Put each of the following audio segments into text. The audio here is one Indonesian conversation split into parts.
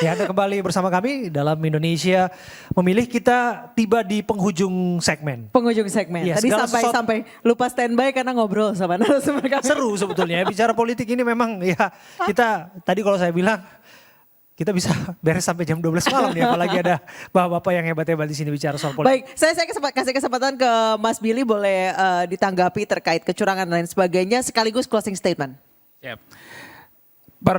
Ya, Anda kembali bersama kami dalam Indonesia Memilih. Kita tiba di penghujung segmen. Penghujung segmen. Iya, Tadi segala sampai lupa standby karena ngobrol sama narasumber kami. Seru sebetulnya ya, bicara politik ini memang ya kita tadi kalau saya bilang kita bisa beres sampai jam 12 malam nih, apalagi ada bapak-bapak yang hebat-hebat di sini bicara soal politik. Baik, saya kasih kesempatan ke Mas Billy, boleh ditanggapi terkait kecurangan dan lain sebagainya sekaligus closing statement. Siap. Per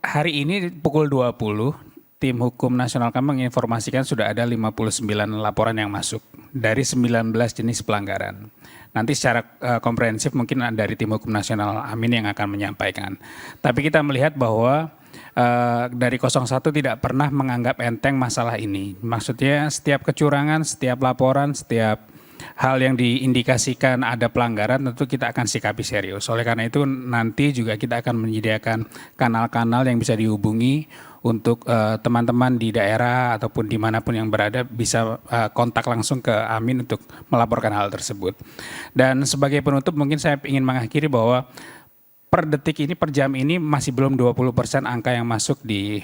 hari ini pukul 20, tim hukum nasional kami menginformasikan sudah ada 59 laporan yang masuk dari 19 jenis pelanggaran. Nanti secara komprehensif mungkin dari tim hukum nasional Amin yang akan menyampaikan. Tapi kita melihat bahwa dari 01 tidak pernah menganggap enteng masalah ini. Maksudnya setiap kecurangan, setiap laporan, setiap hal yang diindikasikan ada pelanggaran tentu kita akan sikapi serius. Oleh karena itu nanti juga kita akan menyediakan kanal-kanal yang bisa dihubungi untuk teman-teman di daerah ataupun dimanapun yang berada bisa kontak langsung ke Amin untuk melaporkan hal tersebut. Dan sebagai penutup mungkin saya ingin mengakhiri bahwa per detik ini, per jam ini masih belum 20% angka yang masuk di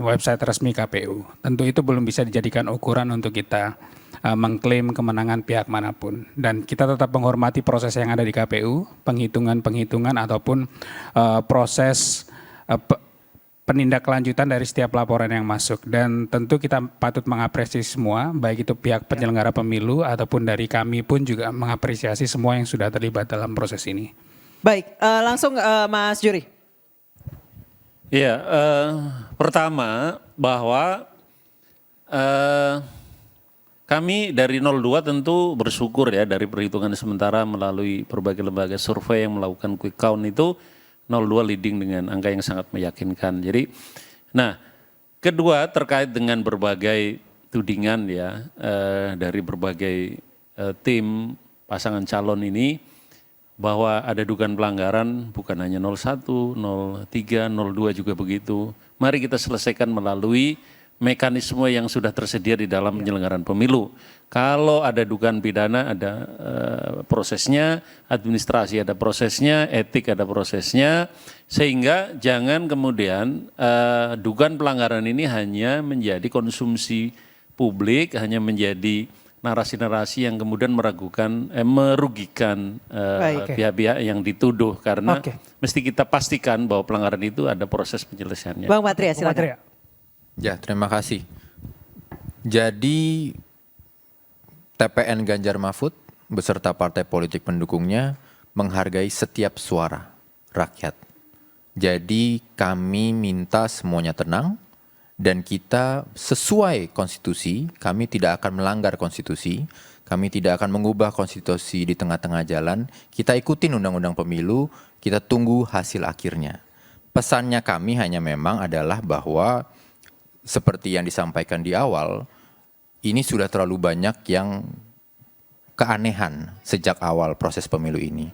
website resmi KPU. Tentu itu belum bisa dijadikan ukuran untuk kita mengklaim kemenangan pihak manapun. Dan kita tetap menghormati proses yang ada di KPU, penghitungan-penghitungan ataupun proses penindaklanjutan dari setiap laporan yang masuk. Dan tentu kita patut mengapresiasi semua, baik itu pihak penyelenggara pemilu ataupun dari kami pun juga mengapresiasi semua yang sudah terlibat dalam proses ini. Baik, langsung Mas Juri. Iya, pertama bahwa kami dari 02 tentu bersyukur ya dari perhitungan sementara melalui berbagai lembaga survei yang melakukan quick count itu 02 leading dengan angka yang sangat meyakinkan. Jadi, nah kedua terkait dengan berbagai tudingan ya dari berbagai tim pasangan calon ini bahwa ada dugaan pelanggaran bukan hanya 01, 03, 02 juga begitu. Mari kita selesaikan melalui mekanisme yang sudah tersedia di dalam penyelenggaraan pemilu. Kalau ada dugaan pidana ada prosesnya, administrasi ada prosesnya, etik ada prosesnya, sehingga jangan kemudian dugaan pelanggaran ini hanya menjadi konsumsi publik, hanya menjadi narasi-narasi yang kemudian merugikan pihak-pihak yang dituduh, karena mesti kita pastikan bahwa pelanggaran itu ada proses penyelesaiannya. Bang Patria, silakan. Ya, terima kasih. Jadi TPN Ganjar Mahfud beserta partai politik pendukungnya menghargai setiap suara rakyat. Jadi kami minta semuanya tenang dan kita sesuai konstitusi, kami tidak akan melanggar konstitusi, kami tidak akan mengubah konstitusi di tengah-tengah jalan, kita ikutin undang-undang pemilu, kita tunggu hasil akhirnya. Pesannya kami hanya memang adalah bahwa seperti yang disampaikan di awal, ini sudah terlalu banyak yang keanehan sejak awal proses pemilu ini.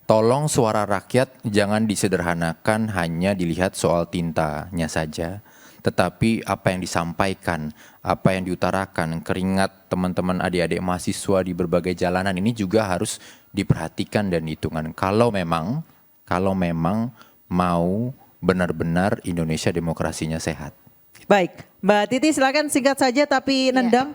Tolong suara rakyat jangan disederhanakan hanya dilihat soal tintanya saja, tetapi apa yang disampaikan, apa yang diutarakan, keringat teman-teman adik-adik mahasiswa di berbagai jalanan ini juga harus diperhatikan dan dihitungan. Kalau memang mau benar-benar Indonesia demokrasinya sehat. Baik, Mbak Titi silakan singkat saja tapi nendang.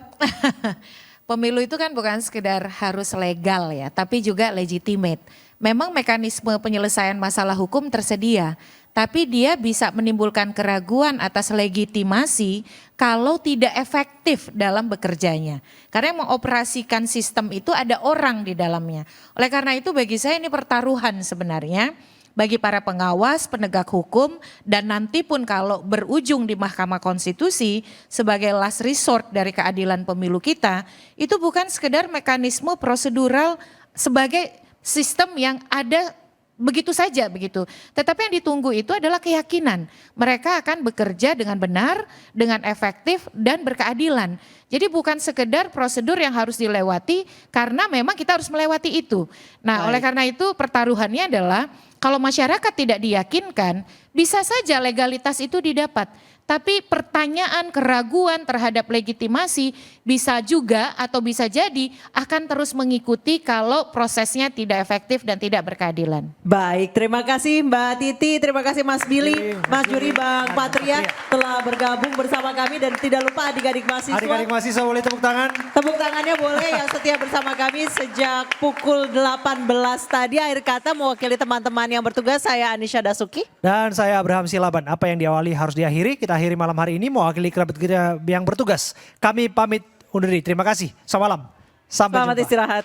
Pemilu itu kan bukan sekedar harus legal ya, tapi juga legitimate. Memang mekanisme penyelesaian masalah hukum tersedia, tapi dia bisa menimbulkan keraguan atas legitimasi kalau tidak efektif dalam bekerjanya. Karena yang mengoperasikan sistem itu ada orang di dalamnya. Oleh karena itu bagi saya ini pertaruhan sebenarnya. Bagi para pengawas, penegak hukum, dan nanti pun kalau berujung di Mahkamah Konstitusi sebagai last resort dari keadilan pemilu kita, itu bukan sekedar mekanisme prosedural sebagai sistem yang ada begitu saja begitu. Tetapi yang ditunggu itu adalah keyakinan mereka akan bekerja dengan benar, dengan efektif dan berkeadilan. Jadi bukan sekedar prosedur yang harus dilewati karena memang kita harus melewati itu. Nah, oleh karena itu pertaruhannya adalah kalau masyarakat tidak diyakinkan, bisa saja legalitas itu didapat. Tapi pertanyaan, keraguan terhadap legitimasi bisa juga atau bisa jadi akan terus mengikuti kalau prosesnya tidak efektif dan tidak berkeadilan. Baik, terima kasih Mbak Titi, terima kasih Mas Billy, Mas Juri, Bang Patria telah bergabung bersama kami dan tidak lupa adik-adik mahasiswa. Adik-adik mahasiswa boleh tepuk tangan. Tepuk tangannya boleh yang setia bersama kami sejak pukul 18 tadi. Akhir kata mewakili teman-teman yang bertugas, saya Anisha Dasuki. Dan saya Abraham Silaban. Apa yang diawali harus diakhiri. Kita akhiri malam hari ini mewakili kerabat kita yang bertugas. Kami pamit undur diri. Terima kasih. Selamat malam. Sampai Selamat jumpa. istirahat.